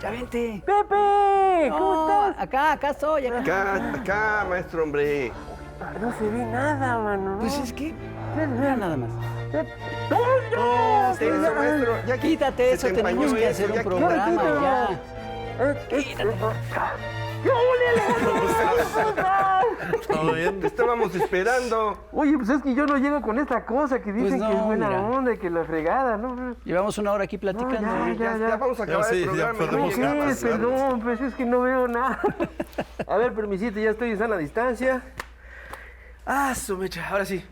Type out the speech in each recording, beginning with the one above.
Ya vente. ¡Pepe! ¿Cómo No, estás? acá estoy, acá. Acá, maestro, hombre. No se ve nada, mano. Pues es que, mira nada más. Oh, ¿qué hizo, maestro? Ya Quítate eso, se te tenemos empañó que eso, hacer un ya programa quítatelo. ya. ¿Todo bien? Te estábamos esperando. Oye, pues es que yo no llego con esta cosa que dicen Pues no, que es buena mira. onda y que la fregada, ¿no? Llevamos una hora aquí platicando. No, Ya vamos a acabar sí, el ya programa. podemos ya ¿Qué llegamos. es? Perdón, pues es que no veo nada. A ver, permisite, ya estoy en sana distancia. Ah, su mecha, ahora sí.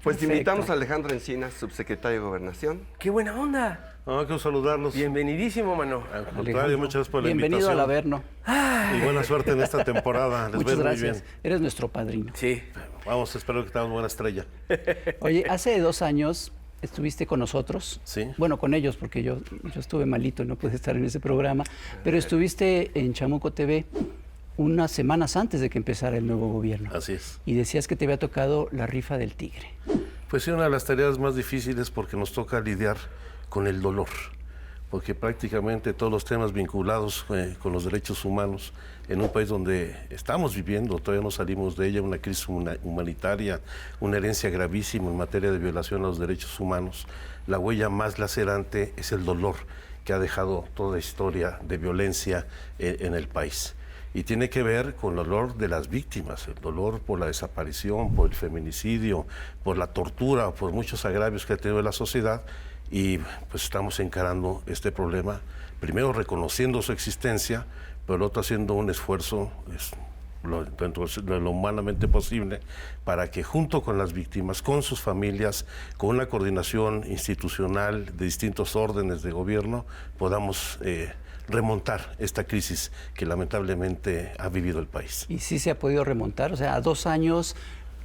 Pues te invitamos a Alejandro Encinas, subsecretario de Gobernación. ¡Qué buena onda! No, quiero saludarlos. Bienvenidísimo, mano. Al contrario, muchas gracias por la Bienvenido invitación. al Averno. Y buena suerte en esta temporada. Les Muchas ves muy gracias. bien. Eres nuestro padrino. Sí. Vamos, espero que tengamos buena estrella. Oye, hace 2 años estuviste con nosotros. Sí. Bueno, con ellos, porque yo estuve malito y no pude estar en ese programa. Pero estuviste en Chamuco TV unas semanas antes de que empezara el nuevo gobierno. Así es. Y decías que te había tocado la rifa del tigre. Pues sí, una de las tareas más difíciles porque nos toca lidiar con el dolor, porque prácticamente todos los temas vinculados con los derechos humanos en un país donde estamos viviendo, todavía no salimos de ella, una crisis humanitaria, una herencia gravísima en materia de violación a los derechos humanos, la huella más lacerante es el dolor que ha dejado toda historia de violencia en el país. Y tiene que ver con el dolor de las víctimas, el dolor por la desaparición, por el feminicidio, por la tortura, por muchos agravios que ha tenido la sociedad. Y pues estamos encarando este problema, primero reconociendo su existencia, pero el otro haciendo un esfuerzo dentro de lo humanamente posible para que junto con las víctimas, con sus familias, con una coordinación institucional de distintos órdenes de gobierno, podamos remontar esta crisis que lamentablemente ha vivido el país. ¿Y sí se ha podido remontar? O sea, a 2 años,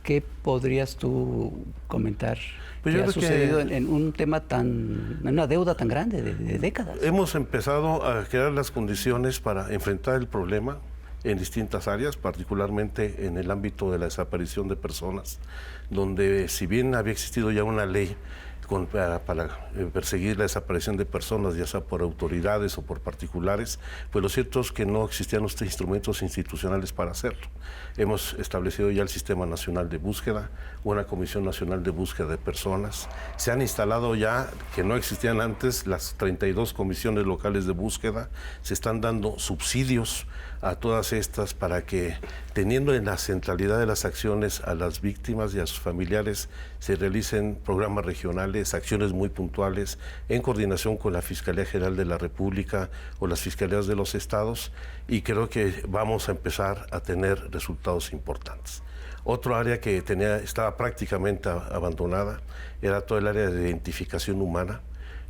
¿qué podrías tú comentar Pues que yo ha creo que sucedido en un tema en una deuda tan grande de décadas? Hemos empezado a crear las condiciones para enfrentar el problema en distintas áreas, particularmente en el ámbito de la desaparición de personas, donde si bien había existido ya una ley para perseguir la desaparición de personas, ya sea por autoridades o por particulares, pues lo cierto es que no existían los instrumentos institucionales para hacerlo. Hemos establecido ya el Sistema Nacional de Búsqueda, una Comisión Nacional de Búsqueda de Personas. Se han instalado ya, que no existían antes, las 32 comisiones locales de búsqueda. Se están dando subsidios a todas estas para que, teniendo en la centralidad de las acciones a las víctimas y a sus familiares, se realicen programas regionales, acciones muy puntuales, en coordinación con la Fiscalía General de la República o las Fiscalías de los Estados, y creo que vamos a empezar a tener resultados importantes. Otro área que estaba prácticamente abandonada era todo el área de identificación humana,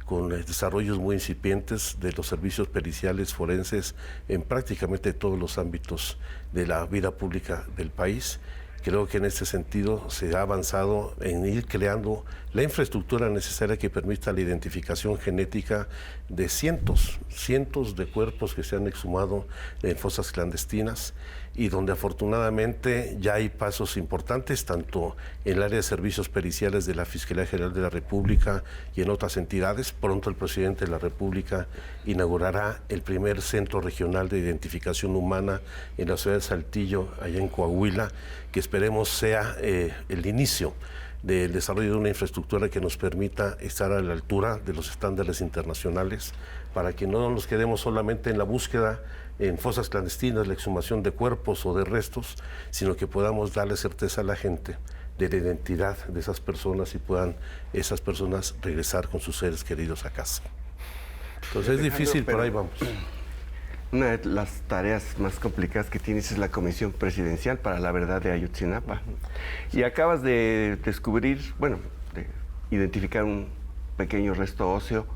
con desarrollos muy incipientes de los servicios periciales forenses en prácticamente todos los ámbitos de la vida pública del país. Creo que en este sentido se ha avanzado en ir creando la infraestructura necesaria que permita la identificación genética de cientos de cuerpos que se han exhumado en fosas clandestinas, y donde afortunadamente ya hay pasos importantes tanto en el área de servicios periciales de la Fiscalía General de la República y en otras entidades. Pronto el presidente de la República inaugurará el primer centro regional de identificación humana en la ciudad de Saltillo, allá en Coahuila, que esperemos sea el inicio del desarrollo de una infraestructura que nos permita estar a la altura de los estándares internacionales, para que no nos quedemos solamente en la búsqueda en fosas clandestinas, la exhumación de cuerpos o de restos, sino que podamos darle certeza a la gente de la identidad de esas personas y puedan esas personas regresar con sus seres queridos a casa. Entonces es difícil, pero ahí vamos. Una de las tareas más complicadas que tienes es la Comisión Presidencial para la Verdad de Ayotzinapa. Y acabas de descubrir, de identificar un pequeño resto óseo.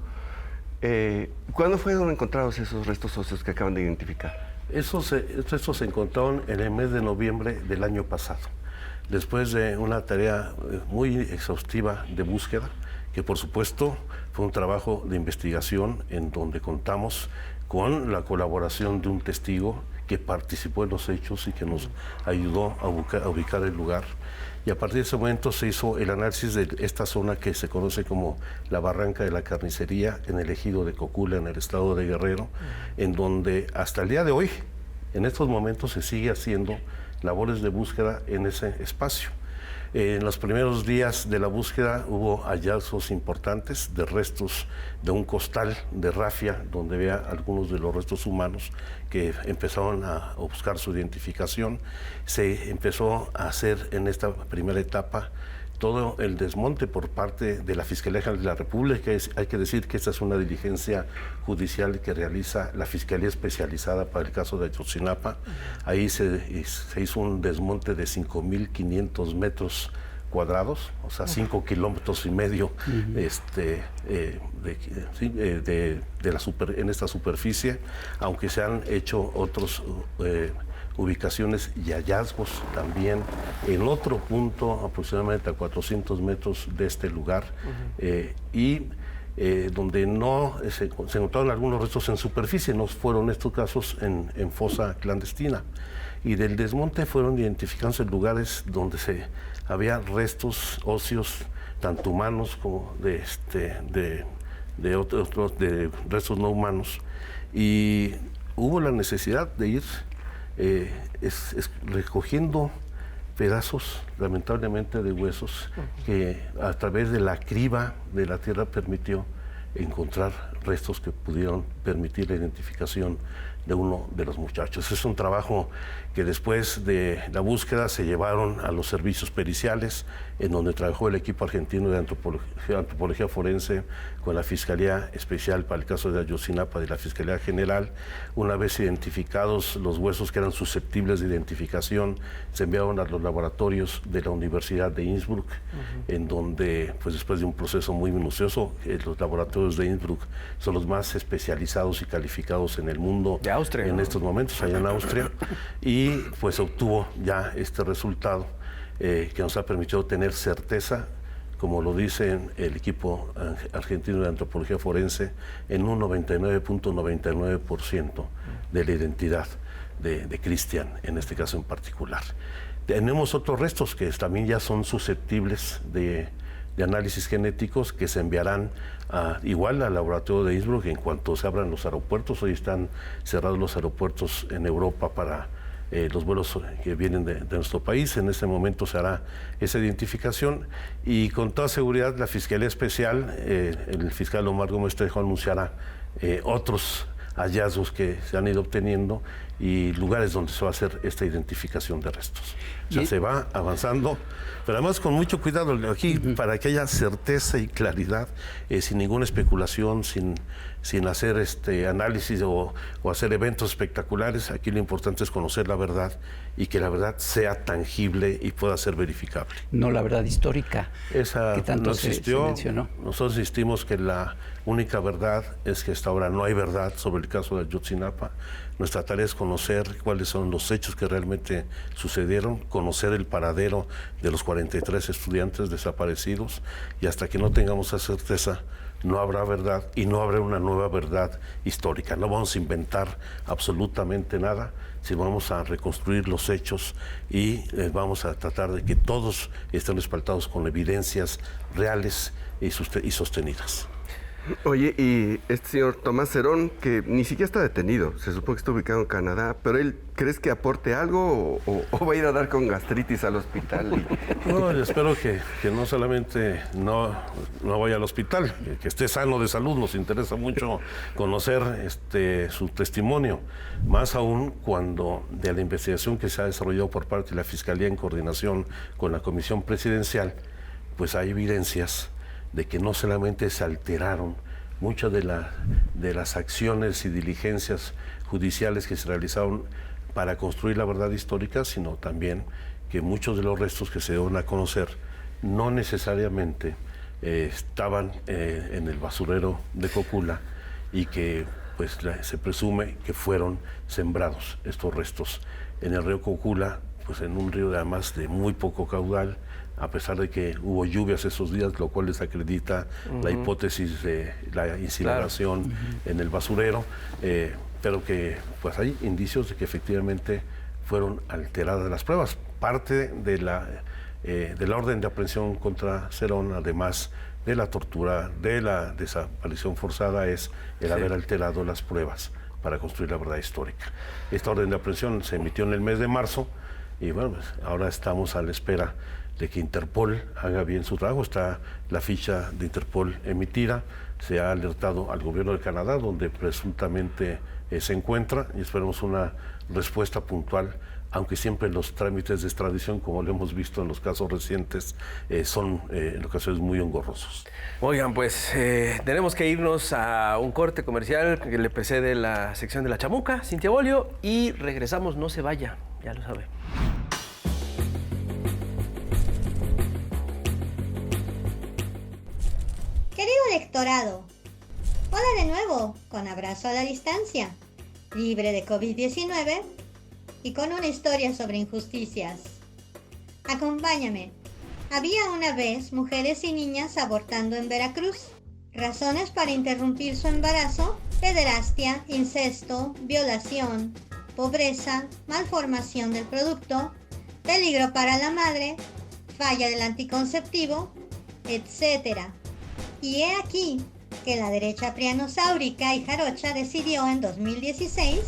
¿Cuándo fueron encontrados esos restos óseos que acaban de identificar? Estos se encontraron en el mes de noviembre del año pasado, después de una tarea muy exhaustiva de búsqueda, que por supuesto fue un trabajo de investigación en donde contamos con la colaboración de un testigo que participó en los hechos y que nos ayudó a ubicar el lugar. y a partir de ese momento se hizo el análisis de esta zona que se conoce como la Barranca de la Carnicería en el ejido de Cocula, en el estado de Guerrero, en donde hasta el día de hoy, en estos momentos, se sigue haciendo labores de búsqueda en ese espacio. En los primeros días de la búsqueda hubo hallazgos importantes de restos de un costal de rafia donde había algunos de los restos humanos que empezaron a buscar su identificación. Se empezó a hacer en esta primera etapa todo el desmonte por parte de la Fiscalía General de la República. Hay que decir que esta es una diligencia judicial que realiza la Fiscalía Especializada para el caso de Ayotzinapa. Ahí se hizo un desmonte de 5.500 metros cuadrados, o sea, 5 kilómetros y medio en esta superficie, aunque se han hecho otros ubicaciones y hallazgos también en otro punto aproximadamente a 400 metros de este lugar, donde no se encontraron algunos restos en superficie, no fueron estos casos en fosa clandestina. Y del desmonte fueron identificándose lugares donde había restos óseos, tanto humanos como de restos no humanos. Y hubo la necesidad de ir recogiendo pedazos, lamentablemente, de huesos que a través de la criba de la tierra permitió encontrar restos que pudieron permitir la identificación de uno de los muchachos. Es un trabajo que después de la búsqueda se llevaron a los servicios periciales, en donde trabajó el equipo argentino de antropología forense con la Fiscalía Especial para el caso de Ayotzinapa de la Fiscalía General. Una vez identificados los huesos que eran susceptibles de identificación, se enviaron a los laboratorios de la Universidad de Innsbruck, en donde, pues después de un proceso muy minucioso, los laboratorios de Innsbruck son los más especializados y calificados en el mundo de Austria, en estos momentos, allá en Austria, y pues obtuvo ya este resultado que nos ha permitido tener certeza, como lo dice el equipo argentino de antropología forense, en un 99.99% de la identidad de Cristian, en este caso en particular. Tenemos otros restos que también ya son susceptibles de análisis genéticos, que se enviarán igual al laboratorio de Innsbruck en cuanto se abran los aeropuertos. Hoy están cerrados los aeropuertos en Europa para los vuelos que vienen de nuestro país. En este momento se hará esa identificación y con toda seguridad la Fiscalía Especial, el fiscal Omar Gómez Trejo, anunciará otros hallazgos que se han ido obteniendo y lugares donde se va a hacer esta identificación de restos. O sea, se va avanzando, pero además con mucho cuidado aquí, para que haya certeza y claridad, sin ninguna especulación, sin hacer análisis o hacer eventos espectaculares. Aquí lo importante es conocer la verdad y que la verdad sea tangible y pueda ser verificable. No la verdad histórica, esa que tanto no existió. se mencionó. Nosotros insistimos que la única verdad es que hasta ahora no hay verdad sobre el caso de Ayotzinapa. Nuestra tarea es conocer cuáles son los hechos que realmente sucedieron, conocer el paradero de los 43 estudiantes desaparecidos, y hasta que no tengamos esa certeza no habrá verdad y no habrá una nueva verdad histórica. No vamos a inventar absolutamente nada, sino vamos a reconstruir los hechos y vamos a tratar de que todos estén respaldados con evidencias reales y sostenidas. Oye, y este señor Tomás Cerón, que ni siquiera está detenido, se supone que está ubicado en Canadá, pero él, ¿crees que aporte algo o va a ir a dar con gastritis al hospital? No, yo espero que no solamente no vaya al hospital, que esté sano de salud. Nos interesa mucho conocer su testimonio, más aún cuando de la investigación que se ha desarrollado por parte de la Fiscalía en coordinación con la Comisión Presidencial, pues hay evidencias de que no solamente se alteraron muchas de las acciones y diligencias judiciales que se realizaron para construir la verdad histórica, sino también que muchos de los restos que se dieron a conocer no necesariamente estaban en el basurero de Cocula, y que pues se presume que fueron sembrados estos restos en el río Cocula, pues en un río además de muy poco caudal, a pesar de que hubo lluvias esos días, lo cual les acredita la hipótesis de la incineración en el basurero, pero que pues hay indicios de que efectivamente fueron alteradas las pruebas. Parte de la de la orden de aprehensión contra Cerón, además de la tortura, de la desaparición forzada, es el haber alterado las pruebas para construir la verdad histórica. Esta orden de aprehensión se emitió en el mes de marzo y bueno, pues ahora estamos a la espera de que Interpol haga bien su trabajo. Está la ficha de Interpol emitida, se ha alertado al gobierno de Canadá, donde presuntamente se encuentra, y esperamos una respuesta puntual, aunque siempre los trámites de extradición, como lo hemos visto en los casos recientes, son en ocasiones muy engorrosos. Oigan, pues tenemos que irnos a un corte comercial que le precede la sección de La Chamuca, Cintia Bolio, y regresamos, no se vaya, ya lo sabe. Querido electorado, hola de nuevo, con abrazo a la distancia, libre de COVID-19 y con una historia sobre injusticias. Acompáñame. Había una vez mujeres y niñas abortando en Veracruz. Razones para interrumpir su embarazo: pederastia, incesto, violación, pobreza, malformación del producto, peligro para la madre, falla del anticonceptivo, etc. Y he aquí que la derecha prianosáurica y jarocha decidió en 2016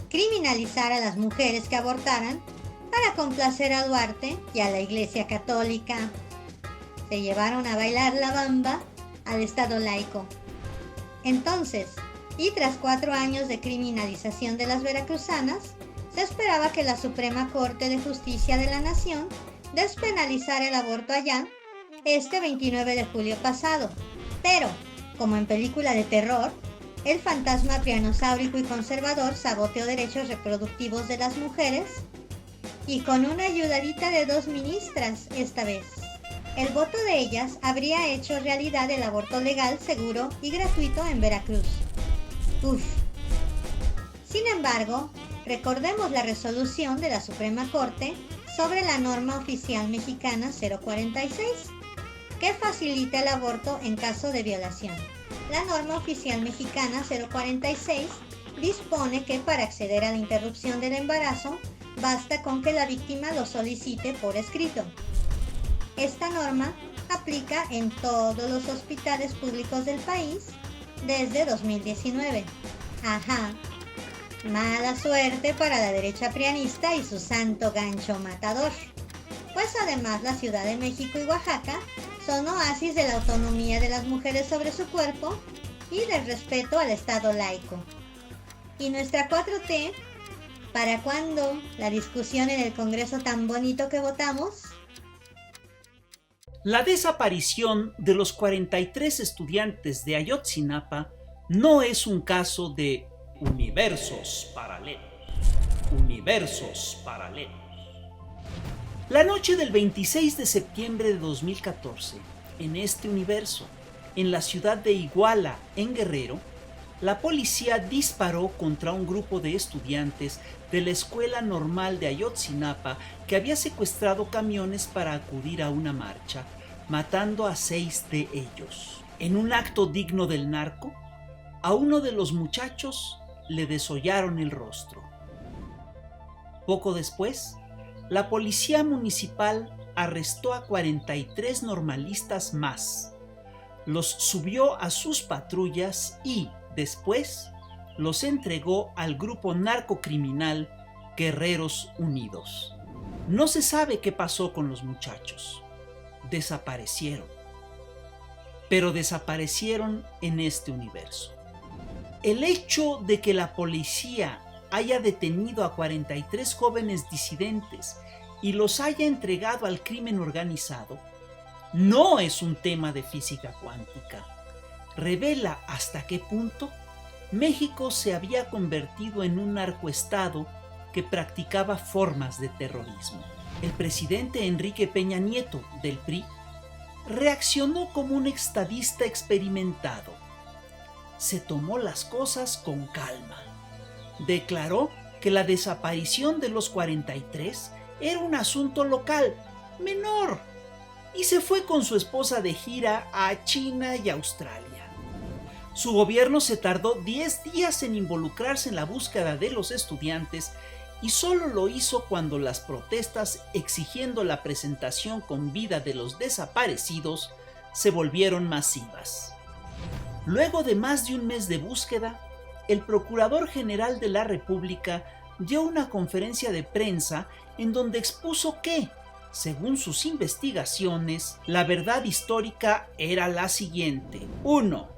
criminalizar a las mujeres que abortaran para complacer a Duarte y a la Iglesia Católica. Se llevaron a bailar la bamba al Estado laico. Entonces, y tras 4 años de criminalización de las veracruzanas, se esperaba que la Suprema Corte de Justicia de la Nación despenalizara el aborto allá este 29 de julio pasado. Pero, como en película de terror, el fantasma prianosáurico y conservador saboteó derechos reproductivos de las mujeres, y con una ayudadita de 2 ministras esta vez. El voto de ellas habría hecho realidad el aborto legal, seguro y gratuito en Veracruz. Uf. Sin embargo, recordemos la resolución de la Suprema Corte sobre la norma oficial mexicana 046, que facilita el aborto en caso de violación. La norma oficial mexicana 046 dispone que para acceder a la interrupción del embarazo, basta con que la víctima lo solicite por escrito. Esta norma aplica en todos los hospitales públicos del país desde 2019. Ajá. Mala suerte para la derecha prianista y su santo gancho matador. Pues además la Ciudad de México y Oaxaca son oasis de la autonomía de las mujeres sobre su cuerpo y del respeto al Estado laico. Y nuestra 4T, ¿para cuándo la discusión en el Congreso tan bonito que votamos? La desaparición de los 43 estudiantes de Ayotzinapa no es un caso de universos paralelos. Universos paralelos. La noche del 26 de septiembre de 2014, en este universo, en la ciudad de Iguala, en Guerrero, la policía disparó contra un grupo de estudiantes de la Escuela Normal de Ayotzinapa que había secuestrado camiones para acudir a una marcha, matando a 6 de ellos. En un acto digno del narco, a uno de los muchachos le desollaron el rostro. Poco después, la policía municipal arrestó a 43 normalistas más, los subió a sus patrullas y, después, los entregó al grupo narcocriminal Guerreros Unidos. No se sabe qué pasó con los muchachos. Desaparecieron. Pero desaparecieron en este universo. El hecho de que la policía haya detenido a 43 jóvenes disidentes y los haya entregado al crimen organizado no es un tema de física cuántica. Revela hasta qué punto México se había convertido en un narcoestado que practicaba formas de terrorismo. El presidente Enrique Peña Nieto, del PRI, reaccionó como un estadista experimentado. Se tomó las cosas con calma. Declaró que la desaparición de los 43 era un asunto local, menor, y se fue con su esposa de gira a China y Australia. Su gobierno se tardó 10 días en involucrarse en la búsqueda de los estudiantes y solo lo hizo cuando las protestas exigiendo la presentación con vida de los desaparecidos se volvieron masivas. Luego de más de un mes de búsqueda, el Procurador General de la República dio una conferencia de prensa en donde expuso que, según sus investigaciones, la verdad histórica era la siguiente. 1.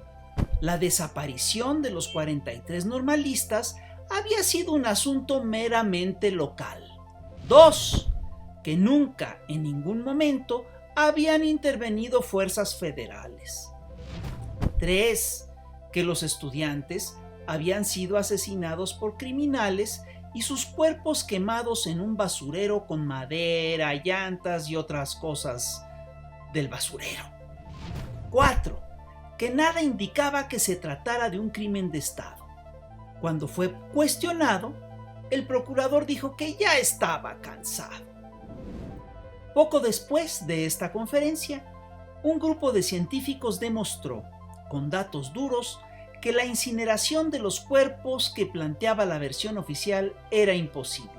La desaparición de los 43 normalistas había sido un asunto meramente local. 2. Que nunca, en ningún momento, habían intervenido fuerzas federales. 3. Que los estudiantes habían sido asesinados por criminales y sus cuerpos quemados en un basurero con madera, llantas y otras cosas del basurero. 4. Que nada indicaba que se tratara de un crimen de Estado. Cuando fue cuestionado, el procurador dijo que ya estaba cansado. Poco después de esta conferencia, un grupo de científicos demostró, con datos duros, que la incineración de los cuerpos que planteaba la versión oficial era imposible.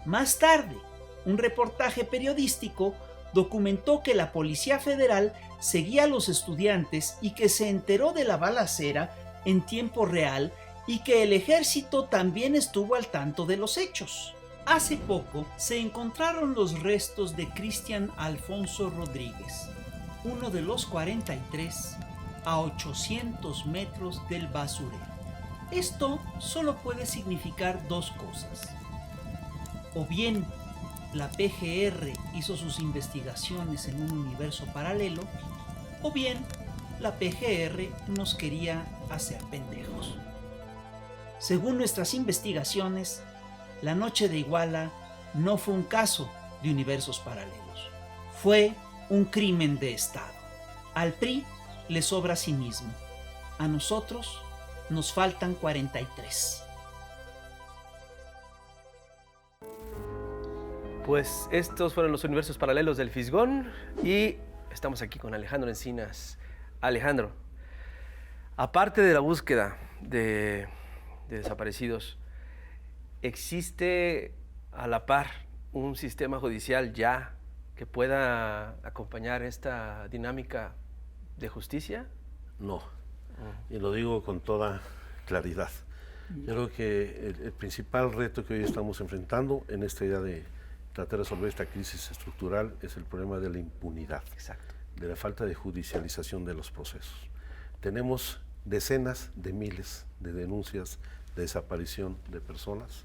Más tarde, un reportaje periodístico documentó que la Policía Federal seguía a los estudiantes y que se enteró de la balacera en tiempo real y que el ejército también estuvo al tanto de los hechos. Hace poco se encontraron los restos de Cristian Alfonso Rodríguez, uno de los 43, a 800 metros del basurero. Esto solo puede significar dos cosas. O bien la PGR hizo sus investigaciones en un universo paralelo, o bien la PGR nos quería hacer pendejos. Según nuestras investigaciones, la noche de Iguala no fue un caso de universos paralelos. Fue un crimen de Estado. Al PRI le sobra cinismo. A nosotros nos faltan 43. Pues estos fueron los universos paralelos del Fisgón y estamos aquí con Alejandro Encinas. Alejandro, aparte de la búsqueda de desaparecidos, ¿existe a la par un sistema judicial ya que pueda acompañar esta dinámica de justicia? No, y lo digo con toda claridad. Yo creo que el principal reto que hoy estamos enfrentando en esta idea de tratar de resolver esta crisis estructural es el problema de la impunidad. Exacto. De la falta de judicialización de los procesos. Tenemos decenas de miles de denuncias de desaparición de personas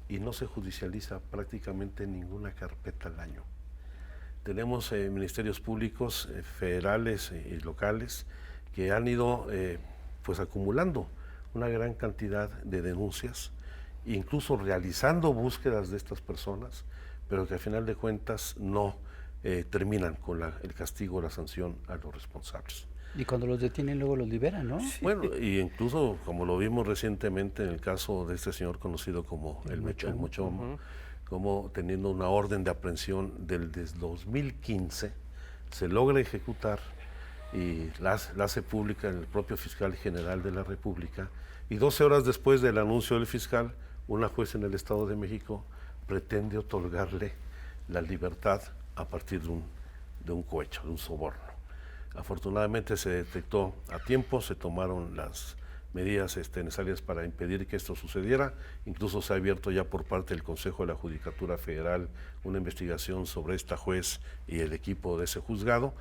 y no se judicializa prácticamente ninguna carpeta al año. Tenemos ministerios públicos federales y locales que han ido pues acumulando una gran cantidad de denuncias, incluso realizando búsquedas de estas personas, pero que al final de cuentas no terminan con el castigo o la sanción a los responsables. Y cuando los detienen luego los liberan, ¿no? Sí. Bueno, y incluso como lo vimos recientemente en el caso de este señor conocido como el Mochomo, como teniendo una orden de aprehensión desde 2015, se logra ejecutar y la hace pública el propio fiscal general de la República, y 12 horas después del anuncio del fiscal, una juez en el Estado de México pretende otorgarle la libertad a partir de un cohecho, de un soborno. Afortunadamente se detectó a tiempo, se tomaron las medidas necesarias para impedir que esto sucediera. Incluso se ha abierto ya por parte del Consejo de la Judicatura Federal una investigación sobre esta juez y el equipo de ese juzgado,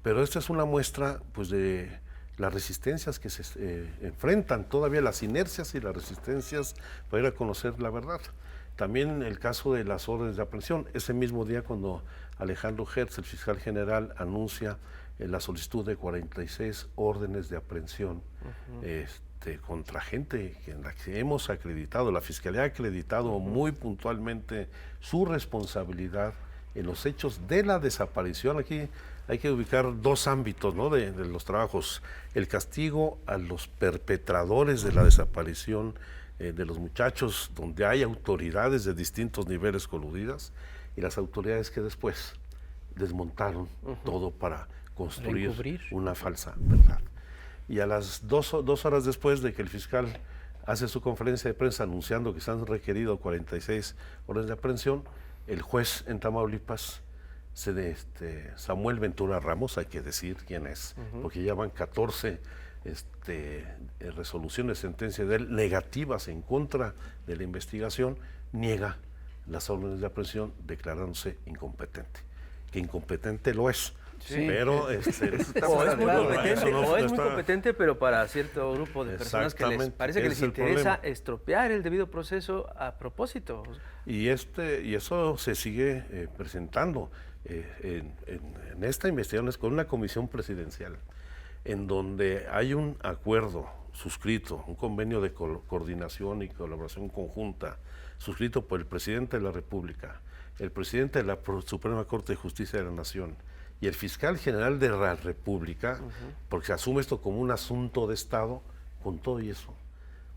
pero esta es una muestra pues de las resistencias que se enfrentan, todavía las inercias y las resistencias para ir a conocer la verdad. También el caso de las órdenes de aprehensión, ese mismo día cuando Alejandro Hertz, el fiscal general, anuncia la solicitud de 46 órdenes de aprehensión contra gente en la que hemos acreditado, la Fiscalía ha acreditado muy puntualmente su responsabilidad en los hechos de la desaparición. Aquí hay que ubicar dos ámbitos, ¿no?, de los trabajos: el castigo a los perpetradores de la desaparición de los muchachos, donde hay autoridades de distintos niveles coludidas, y las autoridades que después desmontaron todo para construir una falsa verdad. Y a las dos horas después de que el fiscal hace su conferencia de prensa anunciando que se han requerido 46 órdenes de aprehensión. El juez en Tamaulipas, Samuel Ventura Ramos, hay que decir quién es, porque ya van 14 resoluciones, sentencias de él negativas en contra de la investigación, niega las órdenes de aprehensión declarándose incompetente. Que incompetente lo es. Sí. Pero o es muy competente, pero para cierto grupo de personas que les parece que les interesa estropear el debido proceso a propósito. Y eso se sigue presentando en esta investigación, es con una comisión presidencial, en donde hay un acuerdo suscrito, un convenio de coordinación y colaboración conjunta, suscrito por el presidente de la República, el presidente de la Suprema Corte de Justicia de la Nación y el fiscal general de la República, porque se asume esto como un asunto de Estado. Con todo y eso,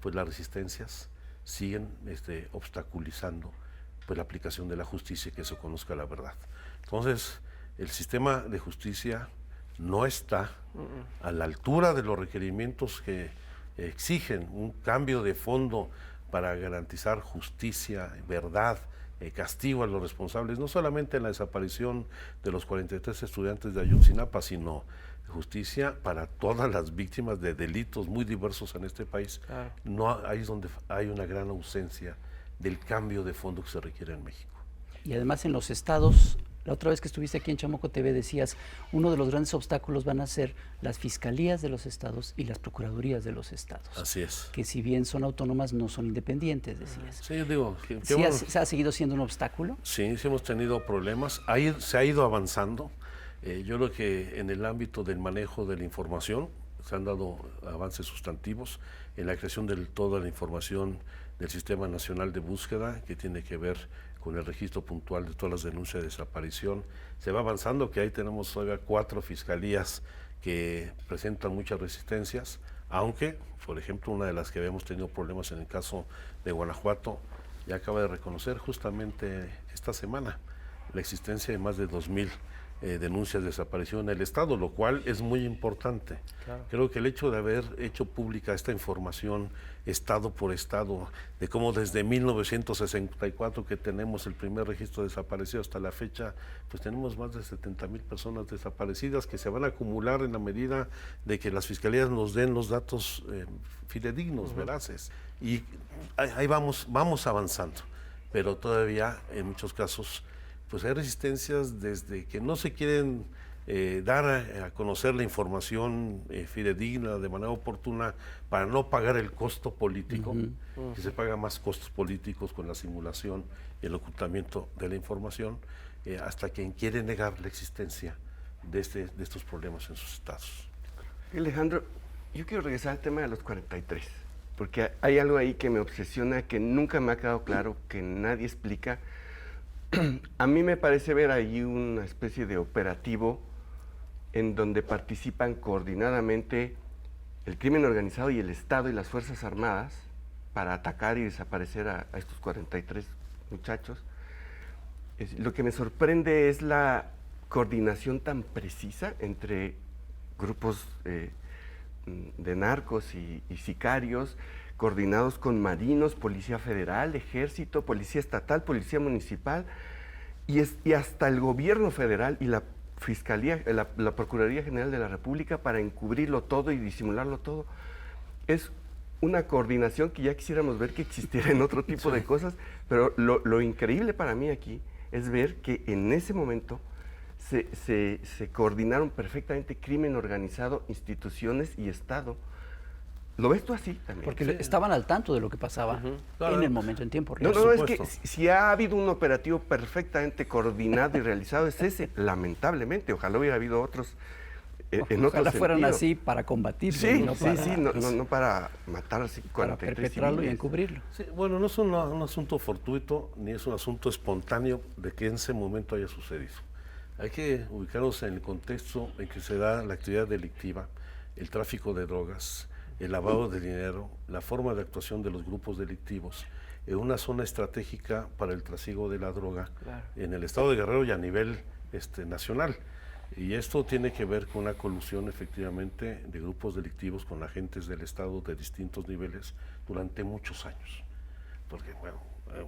pues las resistencias siguen obstaculizando pues la aplicación de la justicia y que se conozca la verdad. Entonces, el sistema de justicia no está a la altura de los requerimientos que exigen un cambio de fondo para garantizar justicia, verdad, castigo a los responsables, no solamente en la desaparición de los 43 estudiantes de Ayotzinapa, sino justicia para todas las víctimas de delitos muy diversos en este país. Claro. No, ahí es donde hay una gran ausencia del cambio de fondo que se requiere en México. Y además en los estados, la otra vez que estuviste aquí en Chamuco TV decías, uno de los grandes obstáculos van a ser las fiscalías de los estados y las procuradurías de los estados. Así es. Que si bien son autónomas, no son independientes, decías. Sí, yo digo... ¿Sí bueno, ha seguido siendo un obstáculo? Sí, sí hemos tenido problemas. Ahí se ha ido avanzando. Yo creo que en el ámbito del manejo de la información se han dado avances sustantivos en la creación de toda la información del Sistema Nacional de Búsqueda, que tiene que ver con el registro puntual de todas las denuncias de desaparición. Se va avanzando, que ahí tenemos todavía 4 fiscalías que presentan muchas resistencias, aunque, por ejemplo, una de las que habíamos tenido problemas en el caso de Guanajuato, ya acaba de reconocer justamente esta semana la existencia de más de 2,000 denuncias de desaparición en el Estado, lo cual es muy importante. Claro. Creo que el hecho de haber hecho pública esta información Estado por Estado, de cómo desde 1964 que tenemos el primer registro desaparecido hasta la fecha, pues tenemos más de 70,000 personas desaparecidas que se van a acumular en la medida de que las fiscalías nos den los datos fidedignos, veraces. Y ahí vamos avanzando, pero todavía en muchos casos pues hay resistencias desde que no se quieren dar a conocer la información fidedigna de manera oportuna para no pagar el costo político, que se paga más costos políticos con la simulación y el ocultamiento de la información, hasta quien quiere negar la existencia de estos problemas en sus estados. Alejandro, yo quiero regresar al tema de los 43, porque hay algo ahí que me obsesiona, que nunca me ha quedado claro, que nadie explica. A mí me parece ver ahí una especie de operativo en donde participan coordinadamente el crimen organizado y el Estado y las Fuerzas Armadas para atacar y desaparecer a estos 43 muchachos. Lo que me sorprende es la coordinación tan precisa entre grupos de narcos y sicarios, coordinados con marinos, Policía Federal, Ejército, Policía Estatal, Policía Municipal y hasta el Gobierno Federal y la Fiscalía, la Procuraduría General de la República para encubrirlo todo y disimularlo todo. Es una coordinación que ya quisiéramos ver que existiera en otro tipo de cosas, pero lo increíble para mí aquí es ver que en ese momento se coordinaron perfectamente crimen organizado, instituciones y Estado. ¿Lo ves tú así también? Porque estaban al tanto de lo que pasaba en el momento, en tiempo real. No, es que si ha habido un operativo perfectamente coordinado y realizado es ese, lamentablemente. Ojalá hubiera habido otros en otro Ojalá fueran sentido. así para combatirlo. Sí, no para, no para matar así 43 para perpetrarlo civiles. y encubrirlo. Sí, bueno, no es un asunto fortuito, ni es un asunto espontáneo de que en ese momento haya sucedido. Hay que ubicarnos en el contexto en que se da la actividad delictiva, el tráfico de drogas, el lavado de dinero, la forma de actuación de los grupos delictivos, en una zona estratégica para el trasiego de la droga en el estado de Guerrero y a nivel nacional. Y esto tiene que ver con una colusión efectivamente de grupos delictivos con agentes del Estado de distintos niveles durante muchos años. Porque, bueno,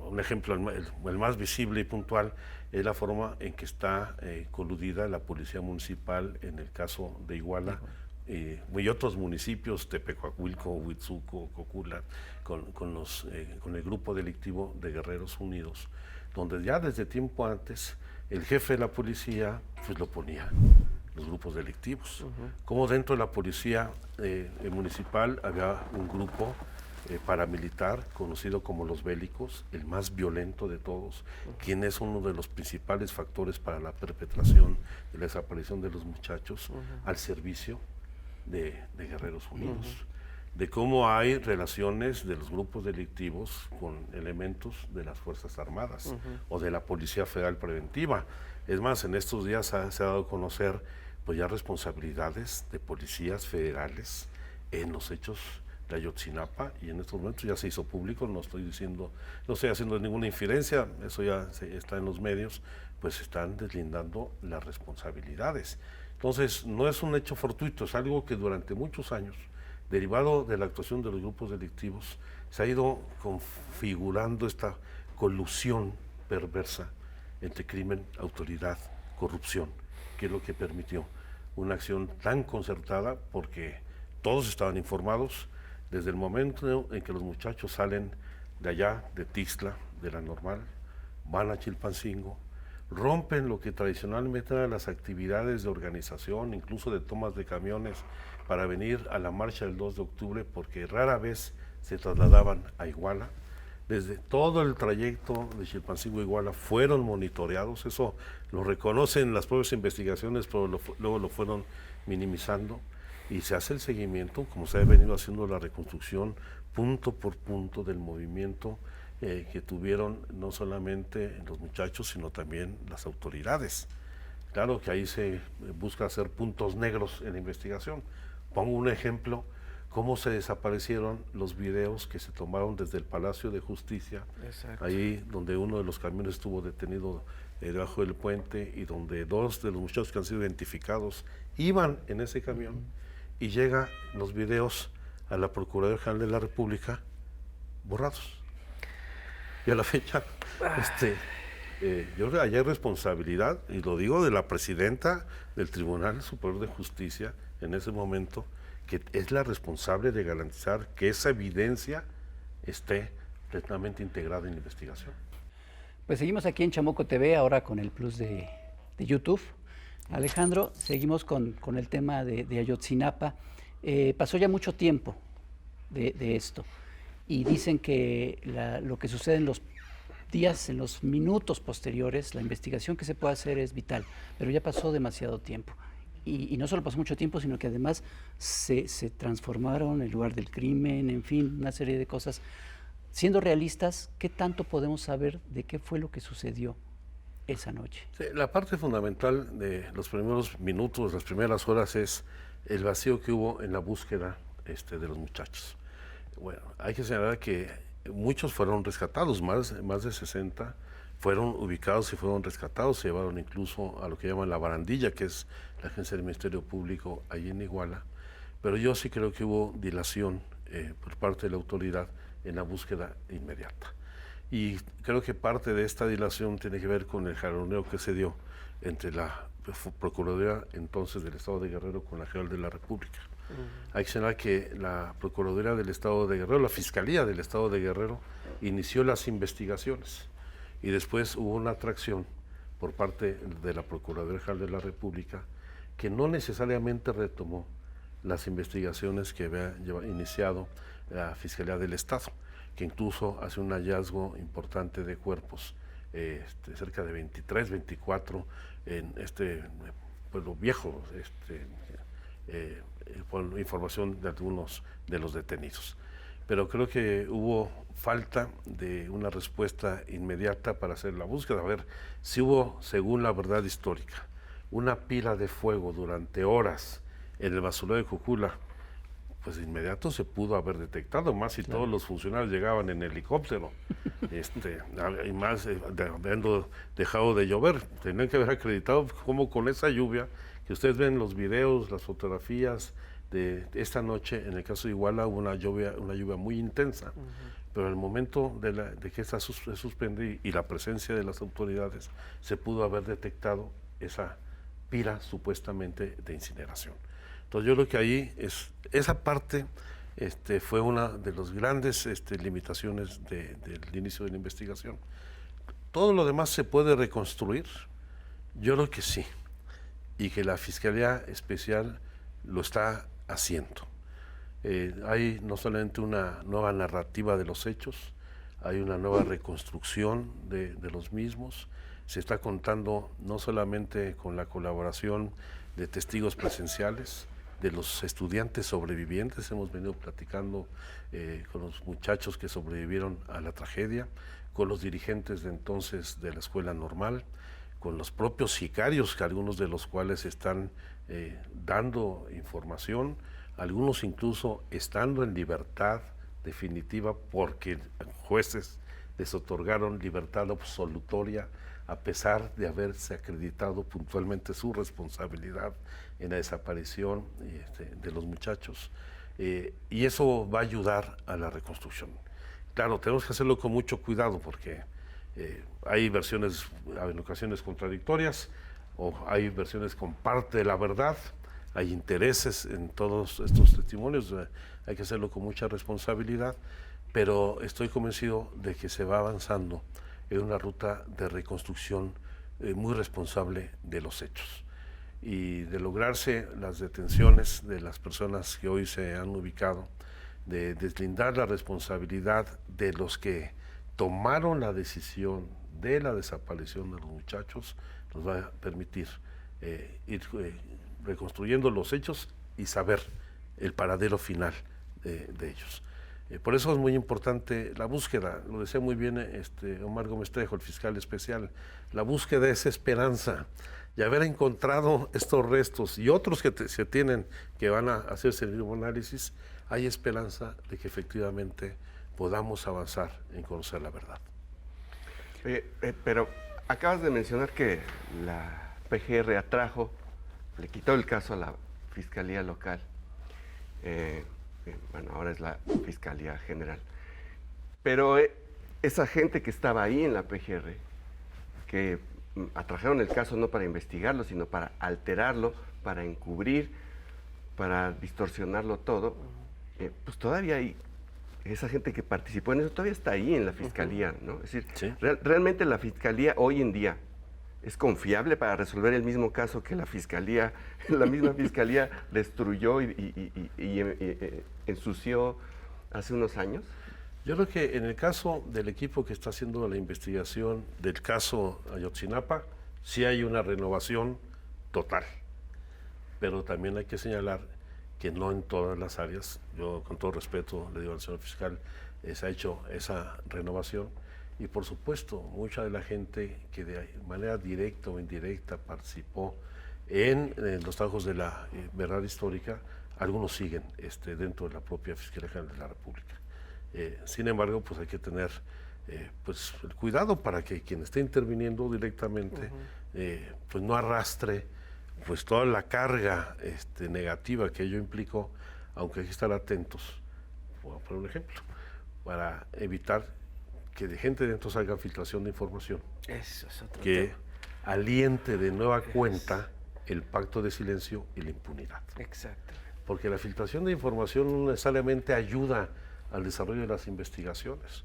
un ejemplo, el más visible y puntual es la forma en que está coludida la Policía Municipal en el caso de Iguala y otros municipios, Tepecuacuilco, Huitzuco, Cocula, con el grupo delictivo de Guerreros Unidos, donde ya desde tiempo antes el jefe de la policía pues lo ponía los grupos delictivos. Como dentro de la policía municipal había un grupo paramilitar conocido como los bélicos, el más violento de todos, quien es uno de los principales factores para la perpetración de la desaparición de los muchachos al servicio de Guerreros Unidos. De cómo hay relaciones de los grupos delictivos con elementos de las Fuerzas Armadas o de la Policía Federal Preventiva. Es más, en estos días se ha dado a conocer pues ya responsabilidades de policías federales en los hechos de Ayotzinapa, y en estos momentos ya se hizo público, no estoy haciendo ninguna infidencia, eso ya está en los medios, pues están deslindando las responsabilidades. Entonces, no es un hecho fortuito, es algo que durante muchos años, derivado de la actuación de los grupos delictivos, se ha ido configurando esta colusión perversa entre crimen, autoridad, corrupción, que es lo que permitió una acción tan concertada, porque todos estaban informados desde el momento en que los muchachos salen de allá, de Tixla, de la Normal, van a Chilpancingo, rompen lo que tradicionalmente eran las actividades de organización, incluso de tomas de camiones para venir a la marcha del 2 de octubre, porque rara vez se trasladaban a Iguala. Desde todo el trayecto de Chilpancingo a Iguala fueron monitoreados, eso lo reconocen las propias investigaciones, pero luego lo fueron minimizando, y se hace el seguimiento, como se ha venido haciendo la reconstrucción punto por punto del movimiento que tuvieron no solamente los muchachos, sino también las autoridades. Claro que ahí se busca hacer puntos negros en la investigación. Pongo un ejemplo, cómo se desaparecieron los videos que se tomaron desde el Palacio de Justicia, ahí donde uno de los camiones estuvo detenido debajo del puente, y donde dos de los muchachos que han sido identificados iban en ese camión, y llegan los videos a la Procuraduría General de la República borrados. Y a la fecha, yo creo que hay responsabilidad, y lo digo de la presidenta del Tribunal Superior de Justicia en ese momento, que es la responsable de garantizar que esa evidencia esté plenamente integrada en la investigación. Pues seguimos aquí en Chamoco TV, ahora con el plus de YouTube. Alejandro, seguimos con el tema de Ayotzinapa. Pasó ya mucho tiempo de esto, y dicen que lo que sucede en los días, en los minutos posteriores, la investigación que se puede hacer es vital, pero ya pasó demasiado tiempo. Y no solo pasó mucho tiempo, sino que además se transformaron el lugar del crimen, en fin, una serie de cosas. Siendo realistas, ¿qué tanto podemos saber de qué fue lo que sucedió esa noche? Sí, la parte fundamental de los primeros minutos, las primeras horas, es el vacío que hubo en la búsqueda de los muchachos. Bueno, hay que señalar que muchos fueron rescatados, más de 60 fueron ubicados y fueron rescatados, se llevaron incluso a lo que llaman la barandilla, que es la agencia del Ministerio Público allí en Iguala, pero yo sí creo que hubo dilación por parte de la autoridad en la búsqueda inmediata. Y creo que parte de esta dilación tiene que ver con el jaloneo que se dio entre la Procuraduría entonces del Estado de Guerrero con la General de la República. Hay que señalar que la Procuraduría del Estado de Guerrero, la Fiscalía del Estado de Guerrero, inició las investigaciones, y después hubo una atracción por parte de la Procuraduría General de la República, que no necesariamente retomó las investigaciones que había iniciado la Fiscalía del Estado, que incluso hace un hallazgo importante de cuerpos, cerca de 23, 24, en este pueblo viejo, por información de algunos de los detenidos. Pero creo que hubo falta de una respuesta inmediata para hacer la búsqueda. A ver, si hubo, según la verdad histórica, una pila de fuego durante horas en el basurero de Cocula, pues de inmediato se pudo haber detectado, más si todos los funcionarios llegaban en helicóptero, y más habiendo dejado de llover. Tenían que haber acreditado cómo con esa lluvia Si ustedes ven los videos, las fotografías de esta noche, en el caso de Iguala hubo una lluvia muy intensa, pero en el momento de que esta se suspende y la presencia de las autoridades, se pudo haber detectado esa pira supuestamente de incineración. Entonces yo creo que ahí esa parte fue una de las grandes limitaciones del inicio de la investigación. ¿Todo lo demás se puede reconstruir? Yo creo que sí, y que la Fiscalía Especial lo está haciendo. Hay no solamente una nueva narrativa de los hechos, hay una nueva reconstrucción de los mismos. Se está contando no solamente con la colaboración de testigos presenciales, de los estudiantes sobrevivientes, hemos venido platicando con los muchachos que sobrevivieron a la tragedia, con los dirigentes de entonces de la escuela normal, con los propios sicarios, que algunos de los cuales están dando información, algunos incluso estando en libertad definitiva porque jueces les otorgaron libertad absolutoria a pesar de haberse acreditado puntualmente su responsabilidad en la desaparición de los muchachos. Y eso va a ayudar a la reconstrucción. Claro, tenemos que hacerlo con mucho cuidado porque hay versiones en ocasiones contradictorias o hay versiones con parte de la verdad, hay intereses en todos estos testimonios, hay que hacerlo con mucha responsabilidad, pero estoy convencido de que se va avanzando en una ruta de reconstrucción muy responsable de los hechos y de lograrse las detenciones de las personas que hoy se han ubicado, de deslindar la responsabilidad de los que tomaron la decisión de la desaparición de los muchachos, nos va a permitir ir reconstruyendo los hechos y saber el paradero final de ellos. Por eso es muy importante la búsqueda, lo decía muy bien Omar Gómez Trejo, el fiscal especial, la búsqueda es esperanza, y haber encontrado estos restos y otros que se tienen que van a hacerse el mismo análisis, hay esperanza de que efectivamente podamos avanzar en conocer la verdad. Pero acabas de mencionar que la PGR le quitó el caso a la Fiscalía Local. Bueno, ahora es la Fiscalía General. Pero esa gente que estaba ahí en la PGR, que atrajeron el caso no para investigarlo, sino para alterarlo, para encubrir, para distorsionarlo todo, pues todavía hay esa gente que participó en eso, todavía está ahí en la Fiscalía, ¿no? Es decir, Sí. realmente la Fiscalía hoy en día es confiable para resolver el mismo caso que la misma Fiscalía destruyó y ensució hace unos años. Yo creo que en el caso del equipo que está haciendo la investigación del caso Ayotzinapa, sí hay una renovación total, pero también hay que señalar que no en todas las áreas, yo con todo respeto le digo al señor fiscal, se ha hecho esa renovación y por supuesto mucha de la gente que de manera directa o indirecta participó en los trabajos de la verdad histórica, algunos siguen dentro de la propia Fiscalía General de la República. Sin embargo, pues hay que tener pues el cuidado para que quien esté interviniendo directamente pues no arrastre pues toda la carga negativa que ello implicó, aunque hay que estar atentos, voy a poner un ejemplo, para evitar que de gente dentro salga filtración de información, Eso es otro que tema. aliente de nueva cuenta el pacto de silencio y la impunidad. Exacto. Porque la filtración de información no necesariamente ayuda al desarrollo de las investigaciones.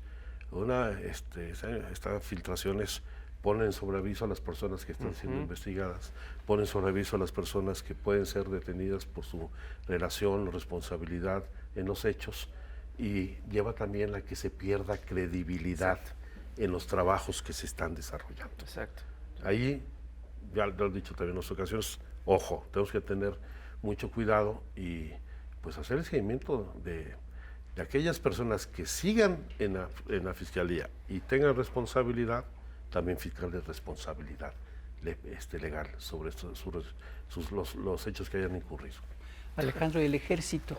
Estas filtraciones ponen sobre aviso a las personas que están siendo investigadas, ponen sobre aviso a las personas que pueden ser detenidas por su relación o responsabilidad en los hechos y lleva también a que se pierda credibilidad en los trabajos que se están desarrollando. Exacto. Ahí, ya lo he dicho también en otras ocasiones, ojo, tenemos que tener mucho cuidado y pues hacer el seguimiento de aquellas personas que sigan en la Fiscalía y tengan responsabilidad, también fiscales responsabilidad legal sobre los hechos que hayan incurrido. Alejandro, y el ejército,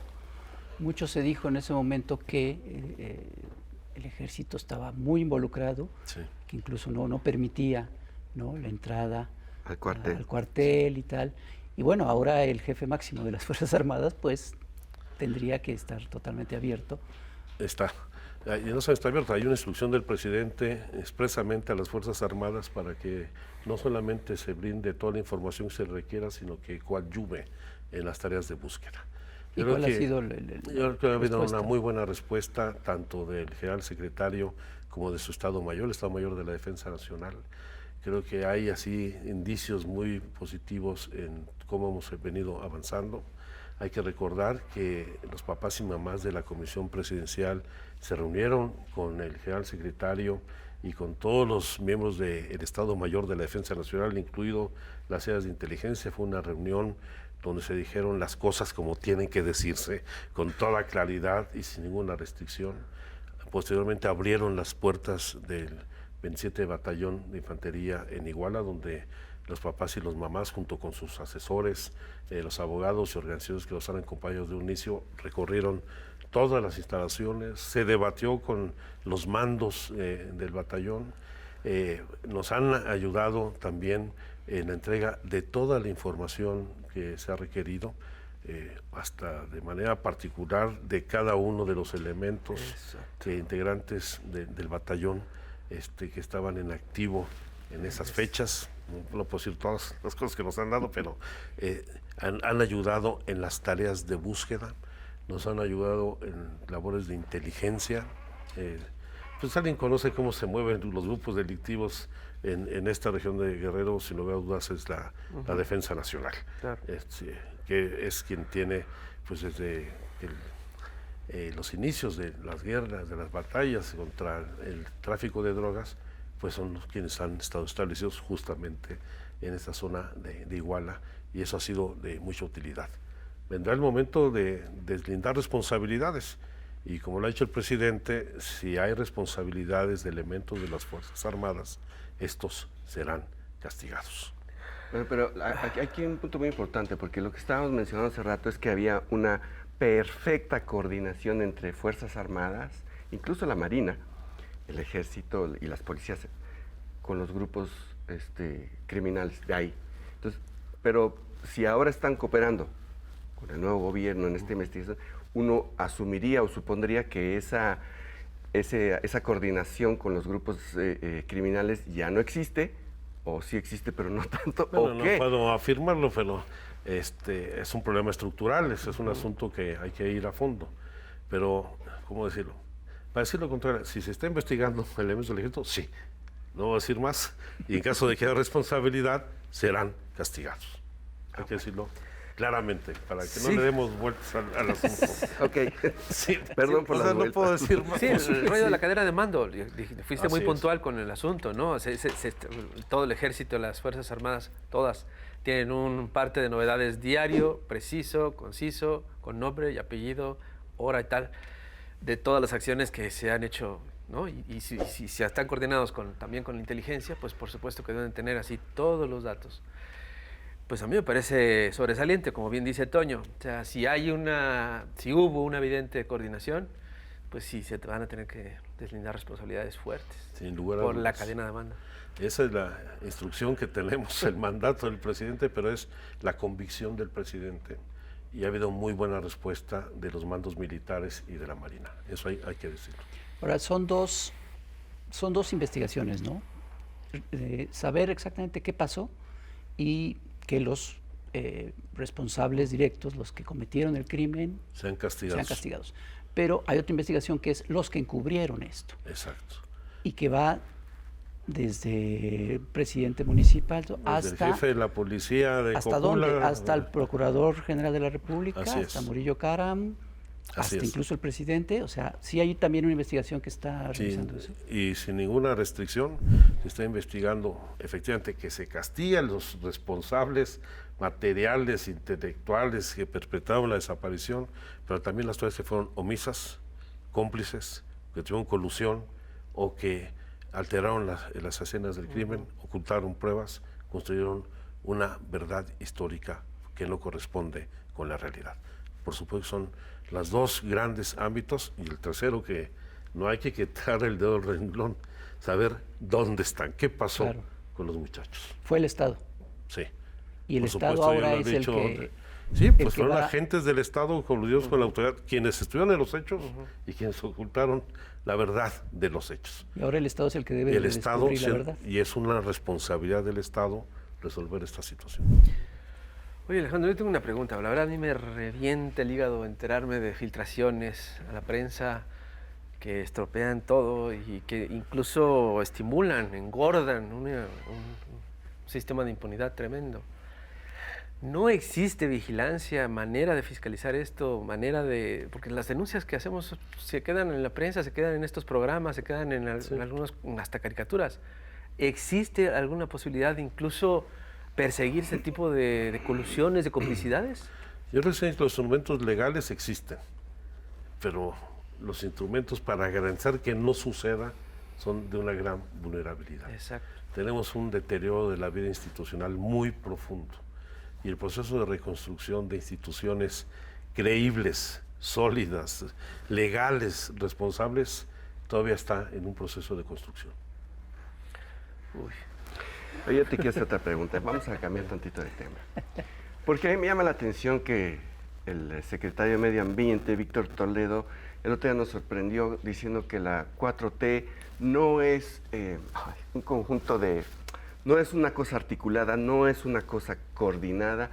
mucho se dijo en ese momento que el ejército estaba muy involucrado, Sí. que incluso no permitía, ¿no?, la entrada Al cuartel. al cuartel y tal, Y bueno, ahora el jefe máximo de las Fuerzas Armadas, pues tendría que estar totalmente abierto. Está. Y no solo está abierto, hay una instrucción del presidente expresamente a las Fuerzas Armadas para que no solamente se brinde toda la información que se requiera, sino que coadyuve en las tareas de búsqueda. ¿Y cuál ha sido yo creo que ha habido respuesta? una muy buena respuesta, tanto del general secretario como de su Estado Mayor, el Estado Mayor de la Defensa Nacional. Creo que hay así indicios muy positivos en cómo hemos venido avanzando. Hay que recordar que los papás y mamás de la Comisión Presidencial se reunieron con el general secretario y con todos los miembros del Estado Mayor de la Defensa Nacional, incluido las áreas de inteligencia. Fue una reunión donde se dijeron las cosas como tienen que decirse, con toda claridad y sin ninguna restricción. Posteriormente abrieron las puertas del 27 Batallón de Infantería en Iguala, donde los papás y los mamás, junto con sus asesores, los abogados y organizaciones que los han acompañado de un inicio, recorrieron todas las instalaciones, se debatió con los mandos del batallón, nos han ayudado también en la entrega de toda la información que se ha requerido, hasta de manera particular de cada uno de los elementos integrantes del batallón que estaban en activo en esas fechas. No puedo decir todas las cosas que nos han dado, pero han ayudado en las tareas de búsqueda, nos han ayudado en labores de inteligencia. Pues alguien conoce cómo se mueven los grupos delictivos en esta región de Guerrero, sin lugar a dudas es la Defensa Nacional, Claro. que es quien tiene, pues desde los inicios de las guerras, de las batallas contra el tráfico de drogas, pues son los quienes han estado establecidos justamente en esta zona de Iguala, y eso ha sido de mucha utilidad. Vendrá el momento de deslindar responsabilidades, y como lo ha dicho el presidente, si hay responsabilidades de elementos de las Fuerzas Armadas, estos serán castigados. Pero aquí hay un punto muy importante, porque lo que estábamos mencionando hace rato es que había una perfecta coordinación entre Fuerzas Armadas, incluso la Marina, el Ejército y las policías, con los grupos criminales de ahí. Entonces, pero si ahora están cooperando con el nuevo gobierno en esta investigación, uno asumiría o supondría que esa coordinación con los grupos criminales ya no existe, o sí existe, pero no tanto, Bueno, ¿o no qué? puedo afirmarlo, pero es un problema estructural, es un asunto que hay que ir a fondo. Pero, ¿cómo decirlo? Para decir lo contrario, si se está investigando elementos del ejército, sí, no voy a decir más, y en caso de que haya responsabilidad, serán castigados. Hay que decirlo claramente, para que no le demos vueltas al asunto. Ok, Sí, perdón por o las sea, no vueltas. puedo decir más. Sí, el rollo de la cadena de mando. Fuiste Así muy es. puntual con el asunto, ¿no? Todo el ejército, las Fuerzas Armadas, todas tienen un parte de novedades diario, preciso, conciso, con nombre y apellido, hora y tal, de todas las acciones que se han hecho, ¿no? Y si están coordinados también con la inteligencia, pues por supuesto que deben tener así todos los datos. Pues a mí me parece sobresaliente, como bien dice Toño. O sea, si hubo una evidente coordinación, pues sí, se van a tener que deslindar responsabilidades fuertes Sin lugar a por la dudas. cadena de mando. Esa es la instrucción que tenemos, el mandato del presidente, pero es la convicción del presidente. Y ha habido muy buena respuesta de los mandos militares y de la Marina. Eso hay que decirlo. Ahora, son dos investigaciones, ¿no? Saber exactamente qué pasó y que los responsables directos, los que cometieron el crimen, Sean castigados. sean castigados. Pero hay otra investigación que es los que encubrieron esto Exacto. y que va desde el presidente municipal Desde hasta... el jefe de la policía de ¿Hasta Cocula, dónde? Hasta el Procurador General de la República, Así es. hasta Murillo Karam, Así hasta es. incluso el presidente. O sea, sí hay también una investigación que está revisando eso. y sin ninguna restricción se está investigando efectivamente que se castigue a los responsables materiales, intelectuales que perpetraron la desaparición, pero también las personas que fueron omisas, cómplices, que tuvieron colusión o que alteraron las escenas del crimen, ocultaron pruebas, construyeron una verdad histórica que no corresponde con la realidad. Por supuesto que son los dos grandes ámbitos, y el tercero que no hay que quitar el dedo del renglón, saber dónde están, qué pasó Claro. con los muchachos. Fue el Estado. Sí. y el Por Estado supuesto, ya ahora lo he es el dicho. que... Sí, el pues que fueron va- agentes del Estado coludidos con la autoridad, quienes estuvieron en los hechos y quienes ocultaron la verdad de los hechos. Y ahora el Estado es el que debe Y el de Estado, descubrir la verdad. y es una responsabilidad del Estado resolver esta situación. Oye, Alejandro, yo tengo una pregunta. La verdad, a mí me revienta el hígado enterarme de filtraciones a la prensa que estropean todo y que incluso estimulan, engordan un sistema de impunidad tremendo. No existe vigilancia, manera de fiscalizar esto, porque las denuncias que hacemos se quedan en la prensa, se quedan en estos programas, se quedan en algunos, hasta caricaturas. ¿Existe alguna posibilidad de incluso perseguir ese tipo de colusiones, de complicidades? Yo creo que los instrumentos legales existen, pero los instrumentos para garantizar que no suceda son de una gran vulnerabilidad. Exacto. Tenemos un deterioro de la vida institucional muy profundo y el proceso de reconstrucción de instituciones creíbles, sólidas, legales, responsables, todavía está en un proceso de construcción. Uy. Oye, yo te quiero hacer otra pregunta. Vamos a cambiar tantito de tema. Porque a mí me llama la atención que el secretario de Medio Ambiente, Víctor Toledo, el otro día nos sorprendió diciendo que la 4T no es un conjunto de... no es una cosa articulada, no es una cosa coordinada.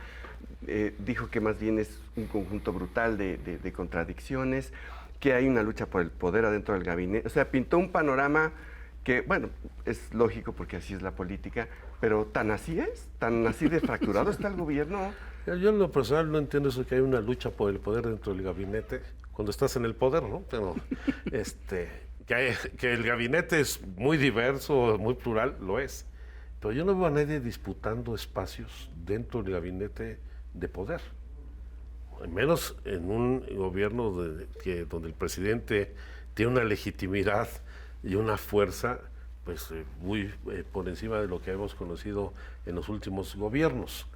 Dijo que más bien es un conjunto brutal de contradicciones, que hay una lucha por el poder adentro del gabinete. O sea, pintó un panorama que, bueno, es lógico porque así es la política, pero tan así de fracturado está el gobierno. Yo en lo personal no entiendo eso que hay una lucha por el poder dentro del gabinete, cuando estás en el poder, ¿no? Pero que el gabinete es muy diverso, muy plural, lo es. Pero yo no veo a nadie disputando espacios dentro del gabinete de poder. Al menos en un gobierno donde el presidente tiene una legitimidad y una fuerza pues muy por encima de lo que hemos conocido en los últimos gobiernos.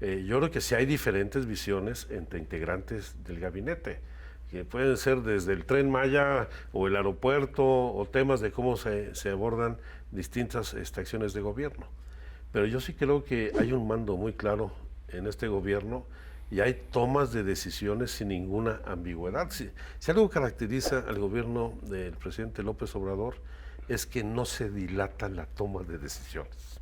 Yo creo que sí hay diferentes visiones entre integrantes del gabinete, que pueden ser desde el Tren Maya o el aeropuerto o temas de cómo se abordan distintas acciones de gobierno. Pero yo sí creo que hay un mando muy claro en este gobierno y hay tomas de decisiones sin ninguna ambigüedad. Si algo caracteriza al gobierno del presidente López Obrador es que no se dilata la toma de decisiones.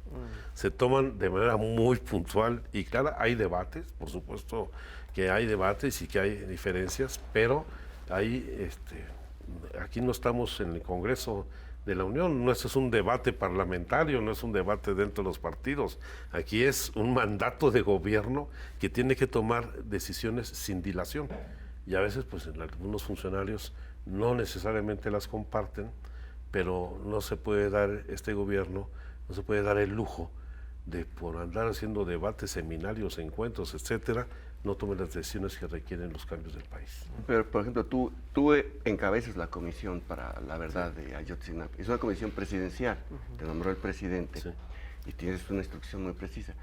Se toman de manera muy puntual y clara. Hay debates, por supuesto que hay debates y que hay diferencias, pero aquí no estamos en el Congreso de la Unión, no es un debate parlamentario, no es un debate dentro de los partidos. Aquí es un mandato de gobierno que tiene que tomar decisiones sin dilación. Y a veces, pues, algunos funcionarios no necesariamente las comparten, pero no se puede dar este gobierno, no se puede dar el lujo de, por andar haciendo debates, seminarios, encuentros, etcétera, no tome las decisiones que requieren los cambios del país. Pero, por ejemplo, tú encabezas la comisión para la verdad de Ayotzinapa. Es una comisión presidencial, te nombró el presidente, y tienes una instrucción muy precisa.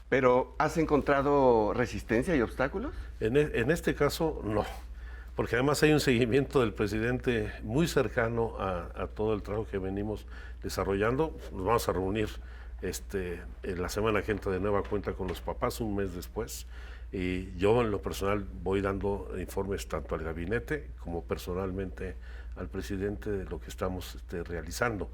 Pero, ¿has encontrado resistencia y obstáculos? En este caso, no. Porque además hay un seguimiento del presidente muy cercano a todo el trabajo que venimos desarrollando. Nos vamos a reunir en la semana que entra de nueva cuenta con los papás, un mes después. Y yo en lo personal voy dando informes tanto al gabinete como personalmente al presidente de lo que estamos realizando.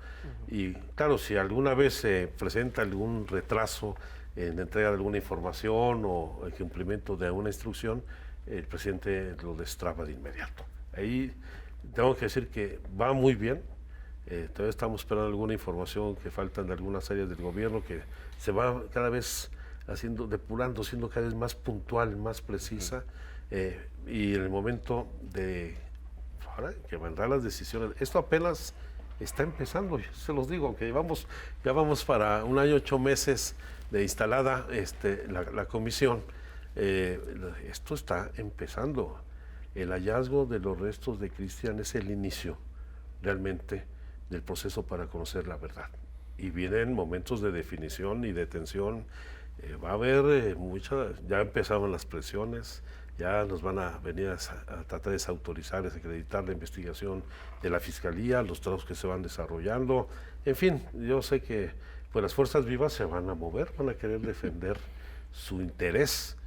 Y claro, si alguna vez se presenta algún retraso en la entrega de alguna información o el cumplimiento de alguna instrucción, el presidente lo destraba de inmediato. Ahí tengo que decir que va muy bien. Todavía estamos esperando alguna información que faltan de algunas áreas del gobierno que se va cada vez depurando, siendo cada vez más puntual, más precisa, y en el momento de ahora que vendrán las decisiones, esto apenas está empezando, se los digo, que ya vamos para 1 año, 8 meses de instalada la comisión. Esto está empezando. El hallazgo de los restos de Cristian es el inicio realmente del proceso para conocer la verdad. Y vienen momentos de definición y de tensión. Va a haber ya empezaron las presiones, ya nos van a venir a tratar de desautorizar, desacreditar la investigación de la Fiscalía, los trabajos que se van desarrollando. En fin, yo sé que pues las fuerzas vivas se van a mover, van a querer defender su interés.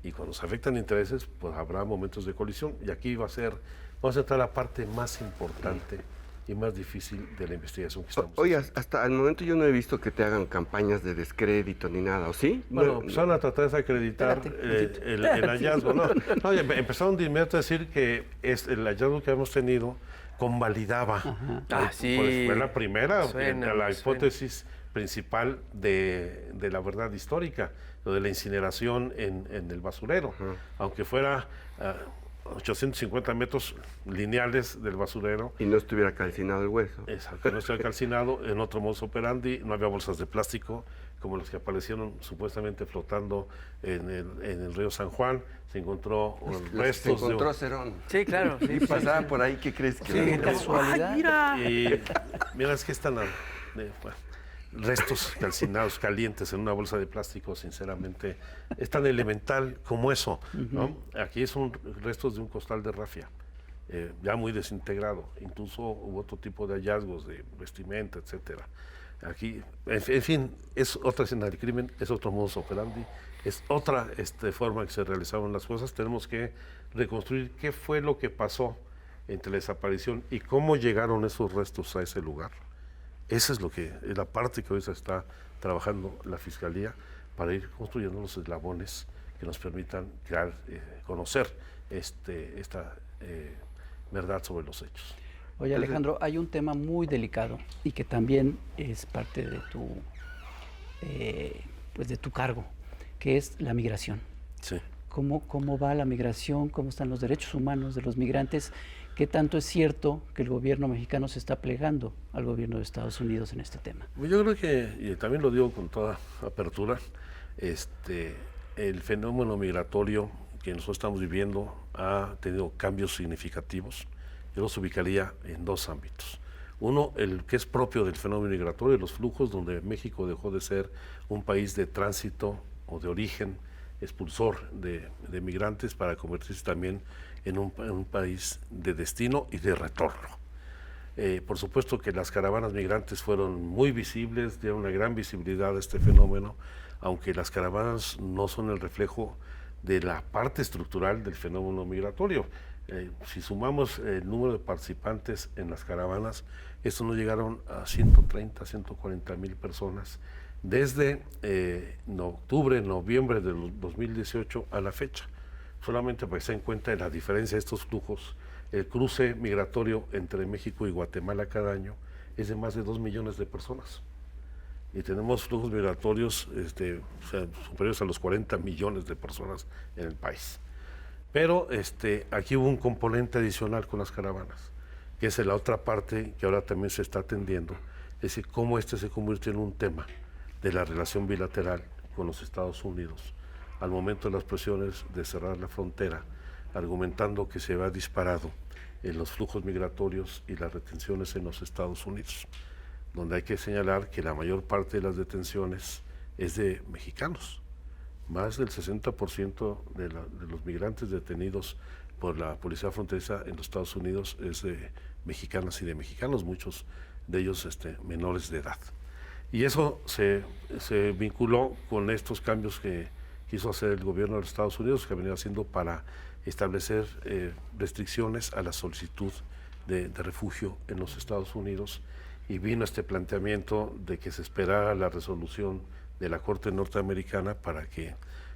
Y cuando se afectan intereses, pues habrá momentos de colisión. Y aquí vamos a entrar a la parte más importante y más difícil de la investigación que estamos Oye, haciendo. hasta el momento yo no he visto que te hagan campañas de descrédito ni nada, ¿o sí? Bueno, pues van a tratar de desacreditar Espérate, el hallazgo. No, empezaron de inmediato a decir que el hallazgo que hemos tenido convalidaba. Sí. Pues fue la primera, Suena, la suena. hipótesis principal de la verdad histórica, lo de la incineración en el basurero. Aunque fuera 850 metros lineales del basurero. Y no estuviera calcinado el hueso. Exacto, no estaba calcinado, en otro modus operandi, no había bolsas de plástico como las que aparecieron supuestamente flotando en el río San Juan. Se encontró Se restos encontró Cerón. Sí, claro. Sí, Y pasaba por ahí, ¿qué crees que Sí, era? qué casualidad. Y mira, es que están restos calcinados, calientes en una bolsa de plástico, sinceramente, es tan elemental como eso, ¿no? Aquí son restos de un costal de rafia, ya muy desintegrado. Incluso hubo otro tipo de hallazgos de vestimenta, etcétera. Aquí, en fin, es otra escena del crimen, es otro modus operandi, es otra forma que se realizaron las cosas. Tenemos que reconstruir qué fue lo que pasó entre la desaparición y cómo llegaron esos restos a ese lugar. Esa es la parte que hoy se está trabajando la Fiscalía para ir construyendo los eslabones que nos permitan conocer esta verdad sobre los hechos. Oye, Alejandro, hay un tema muy delicado y que también es parte de tu cargo, que es la migración. Sí. ¿Cómo va la migración? ¿Cómo están los derechos humanos de los migrantes? ¿Qué tanto es cierto que el gobierno mexicano se está plegando al gobierno de Estados Unidos en este tema? Yo creo que, y también lo digo con toda apertura, el fenómeno migratorio que nosotros estamos viviendo ha tenido cambios significativos. Yo los ubicaría en dos ámbitos. Uno, el que es propio del fenómeno migratorio, los flujos, donde México dejó de ser un país de tránsito o de origen, expulsor de migrantes, para convertirse también en un país de destino y de retorno. Por supuesto que las caravanas migrantes fueron muy visibles, dieron una gran visibilidad a este fenómeno, aunque las caravanas no son el reflejo de la parte estructural del fenómeno migratorio. Si sumamos el número de participantes en las caravanas, estos no llegaron a 130, 140 mil personas desde octubre, noviembre del 2018 a la fecha. Solamente para que se den cuenta de la diferencia de estos flujos, el cruce migratorio entre México y Guatemala cada año es de más de 2 millones de personas. Y tenemos flujos migratorios superiores a los 40 millones de personas en el país. Pero aquí hubo un componente adicional con las caravanas, que es la otra parte que ahora también se está atendiendo, es decir, cómo se convirtió en un tema de la relación bilateral con los Estados Unidos, al momento de las presiones de cerrar la frontera, argumentando que se había disparado en los flujos migratorios y las retenciones en los Estados Unidos, donde hay que señalar que la mayor parte de las detenciones es de mexicanos. Más del 60% de los migrantes detenidos por la policía fronteriza en los Estados Unidos es de mexicanas y de mexicanos, muchos de ellos menores de edad. Y eso se vinculó con estos cambios que quiso hacer el gobierno de los Estados Unidos, que ha venido haciendo para establecer restricciones a la solicitud de refugio en los Estados Unidos, y vino este planteamiento de que se esperara la resolución de la Corte Norteamericana para que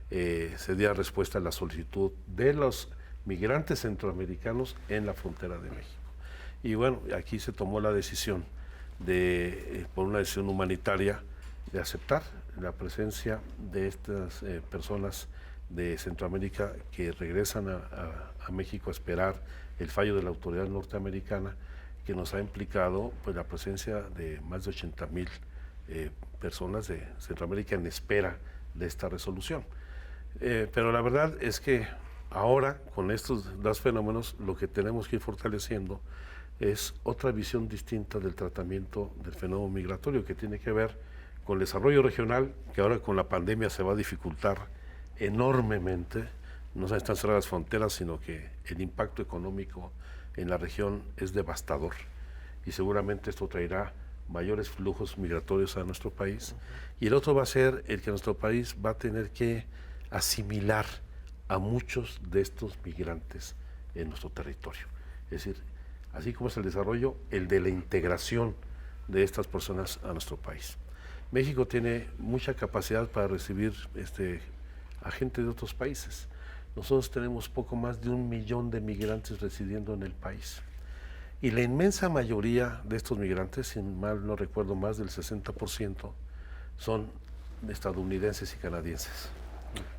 se diera respuesta a la solicitud de los migrantes centroamericanos en la frontera de México. Y bueno, aquí se tomó la decisión por una decisión humanitaria, de aceptar la presencia de estas personas de Centroamérica que regresan a México a esperar el fallo de la autoridad norteamericana, que nos ha implicado pues la presencia de más de 80,000 personas de Centroamérica en espera de esta resolución. Pero la verdad es que ahora, con estos dos fenómenos, lo que tenemos que ir fortaleciendo es otra visión distinta del tratamiento del fenómeno migratorio, que tiene que ver con el desarrollo regional, que ahora con la pandemia se va a dificultar enormemente. No se están cerradas fronteras, sino que el impacto económico en la región es devastador, y seguramente esto traerá mayores flujos migratorios a nuestro país, y el otro va a ser el que nuestro país va a tener que asimilar a muchos de estos migrantes en nuestro territorio. Es decir, así como es el desarrollo, el de la integración de estas personas a nuestro país. México tiene mucha capacidad para recibir a gente de otros países. Nosotros tenemos poco más de 1 millón de migrantes residiendo en el país. Y la inmensa mayoría de estos migrantes, si mal no recuerdo, más del 60%, son estadounidenses y canadienses.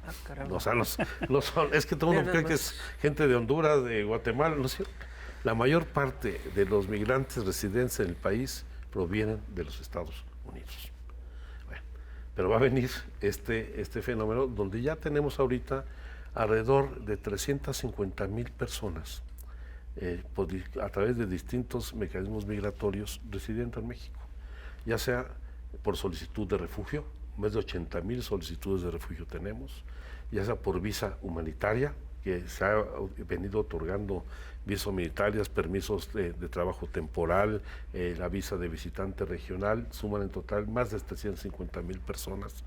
Ah, caramba. O sea, no son, es que todo el mundo cree que es gente de Honduras, de Guatemala, no sé. La mayor parte de los migrantes residentes en el país provienen de los Estados Unidos. Bueno, pero va a venir este fenómeno donde ya tenemos ahorita alrededor de 350,000 personas a través de distintos mecanismos migratorios residiendo en México, ya sea por solicitud de refugio, más de 80,000 solicitudes de refugio tenemos, ya sea por visa humanitaria, que se ha venido otorgando visas humanitarias, permisos de trabajo temporal, la visa de visitante regional, suman en total más de 350,000 personas.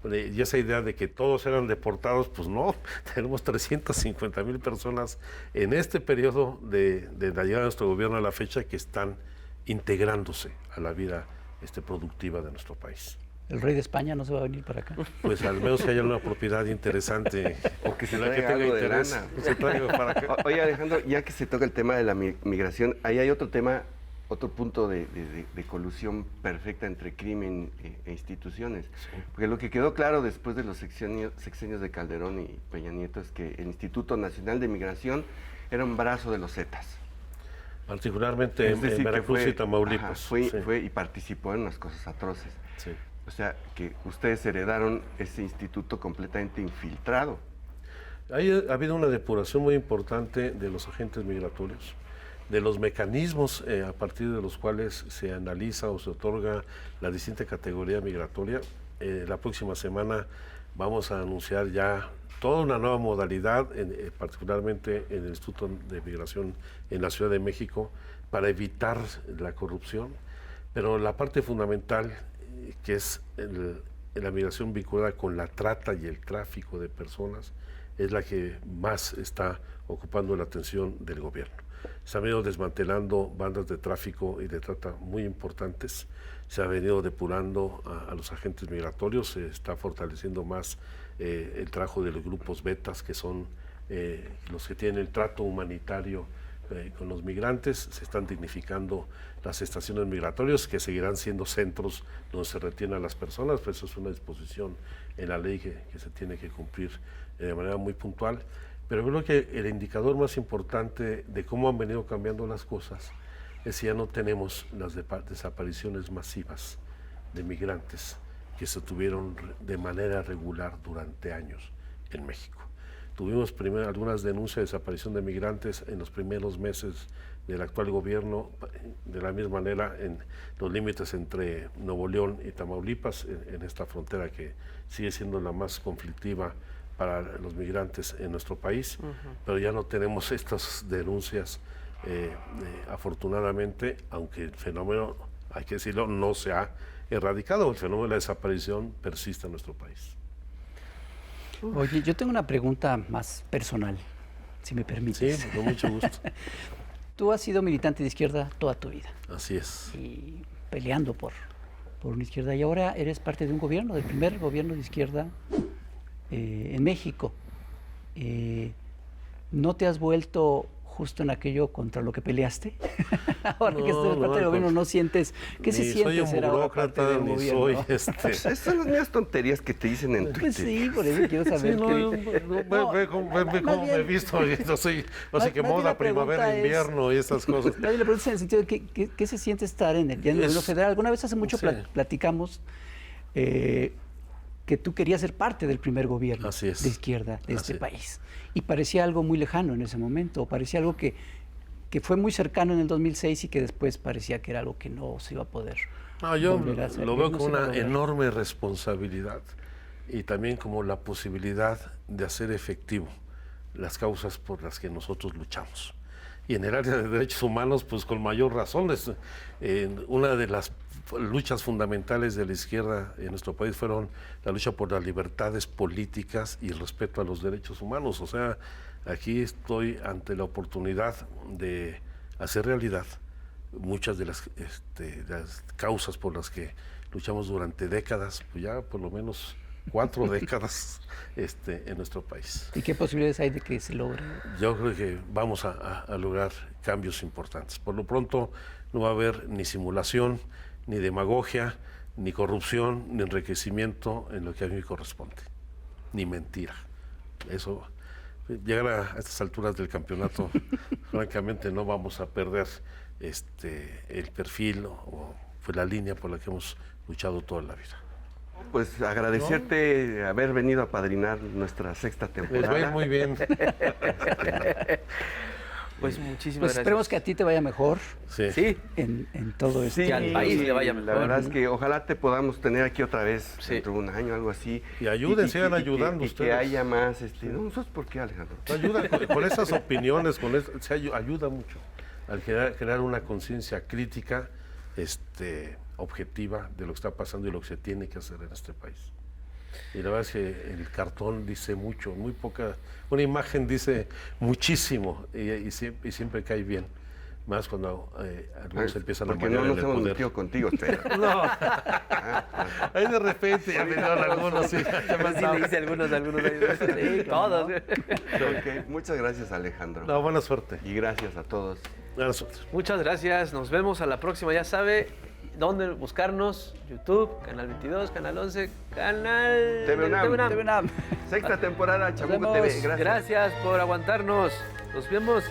Y esa idea de que todos eran deportados, pues no, tenemos 350,000 personas en este periodo de la llegada de nuestro gobierno a la fecha que están integrándose a la vida productiva de nuestro país. ¿El rey de España no se va a venir para acá? Pues al menos que haya una propiedad interesante O que se en la que traiga tenga algo de interés, lana. se traiga para acá. Oye, Alejandro, ya que se toca el tema de la migración, ahí hay otro tema, otro punto de colusión perfecta entre crimen e instituciones. Porque lo que quedó claro después de los sexenios de Calderón y Peña Nieto es que el Instituto Nacional de Migración era un brazo de los Zetas. Particularmente Es decir, en que Veracruz y Tamaulipas. ajá, fue y participó en unas cosas atroces. Sí. O sea, que ustedes heredaron ese instituto completamente infiltrado. Ha habido una depuración muy importante de los agentes migratorios, de los mecanismos a partir de los cuales se analiza o se otorga la distinta categoría migratoria. La próxima semana vamos a anunciar ya toda una nueva modalidad, particularmente en el Instituto de Migración en la Ciudad de México, para evitar la corrupción. Pero la parte fundamental, que es la migración vinculada con la trata y el tráfico de personas, es la que más está ocupando la atención del gobierno. Se han venido desmantelando bandas de tráfico y de trata muy importantes, se ha venido depurando a los agentes migratorios, se está fortaleciendo más el trabajo de los grupos betas, que son los que tienen el trato humanitario con los migrantes. Se están dignificando las estaciones migratorias, que seguirán siendo centros donde se retienen a las personas, pero eso es una disposición en la ley que se tiene que cumplir de manera muy puntual. Pero creo que el indicador más importante de cómo han venido cambiando las cosas es que ya no tenemos las desapariciones masivas de migrantes que se tuvieron de manera regular durante años en México. Tuvimos primero algunas denuncias de desaparición de migrantes en los primeros meses del actual gobierno, de la misma manera en los límites entre Nuevo León y Tamaulipas, en esta frontera que sigue siendo la más conflictiva para los migrantes en nuestro país, pero ya no tenemos estas denuncias, afortunadamente, aunque el fenómeno, hay que decirlo, no se ha erradicado, el fenómeno de la desaparición persiste en nuestro país. Oye, yo tengo una pregunta más personal, si me permites. Sí, con mucho gusto. Tú has sido militante de izquierda toda tu vida Así es. y peleando por una izquierda, y ahora eres parte de un gobierno, del primer gobierno de izquierda en México. ¿No te has vuelto justo en aquello contra lo que peleaste? Ahora que estás parte del gobierno, ¿no sientes? ¿Qué se siente ser ahora parte del gobierno? Soy Esas son las mismas tonterías que te dicen en Twitter. Pues sí, por eso quiero saber. Ve cómo me he visto, yo soy así que moda, primavera, invierno y esas cosas. Nadie le pregunta en el sentido de qué se siente estar en el gobierno federal. Alguna vez hace mucho Sí. Platicamos que tú querías ser parte del primer gobierno Así es. de izquierda de Así este es. país. Y parecía algo muy lejano en ese momento, parecía algo que fue muy cercano en el 2006 y que después parecía que era algo que no se iba a poder No, yo volver a hacer. lo veo No como se va a una lograr. enorme responsabilidad y también como la posibilidad de hacer efectivo las causas por las que nosotros luchamos. y en el área de derechos humanos, pues con mayor razón. Una de las luchas fundamentales de la izquierda en nuestro país fueron la lucha por las libertades políticas y el respeto a los derechos humanos. O sea, aquí estoy ante la oportunidad de hacer realidad muchas de las causas por las que luchamos durante décadas, pues ya por lo menos 4 décadas en nuestro país. ¿Y qué posibilidades hay de que se logre? Yo creo que vamos a lograr cambios importantes. Por lo pronto no va a haber ni simulación, ni demagogia, ni corrupción, ni enriquecimiento en lo que a mí me corresponde, ni mentira. Eso, llegar a estas alturas del campeonato, francamente no vamos a perder el perfil o la línea por la que hemos luchado toda la vida. Pues agradecerte haber venido a padrinar nuestra 6ª temporada. Les va a ir muy bien. Pues muchísimas Pues gracias. esperemos que a ti te vaya mejor Sí, en todo esto. Sí, que al país le vaya mejor. La verdad es que ojalá te podamos tener aquí otra vez Sí. dentro de un año, algo así. Y ayuden, sigan ayudando y ustedes. que haya más, no, ¿nosotros por qué, Alejandro? Ayuda con esas opiniones, ayuda mucho al crear una conciencia crítica, objetiva de lo que está pasando y lo que se tiene que hacer en este país. Y la verdad es que el cartón dice mucho, muy poca, una imagen dice muchísimo y siempre cae bien, más cuando algunos empiezan a Porque manejar no en nos el hemos poder. metido contigo, espera. No, Ahí de repente ya vendrán algunos, sí. además sí le hice algunos de ellos. Sí, todos. Ok, muchas gracias, Alejandro. No, buena suerte. Y gracias a todos. Buena suerte. Muchas gracias, nos vemos a la próxima, ya sabe dónde buscarnos, YouTube, Canal 22, Canal 11, Canal TV UNAM. TV UNAM. 6ª temporada, Chamuco vemos. TV. Gracias. Gracias por aguantarnos, nos vemos.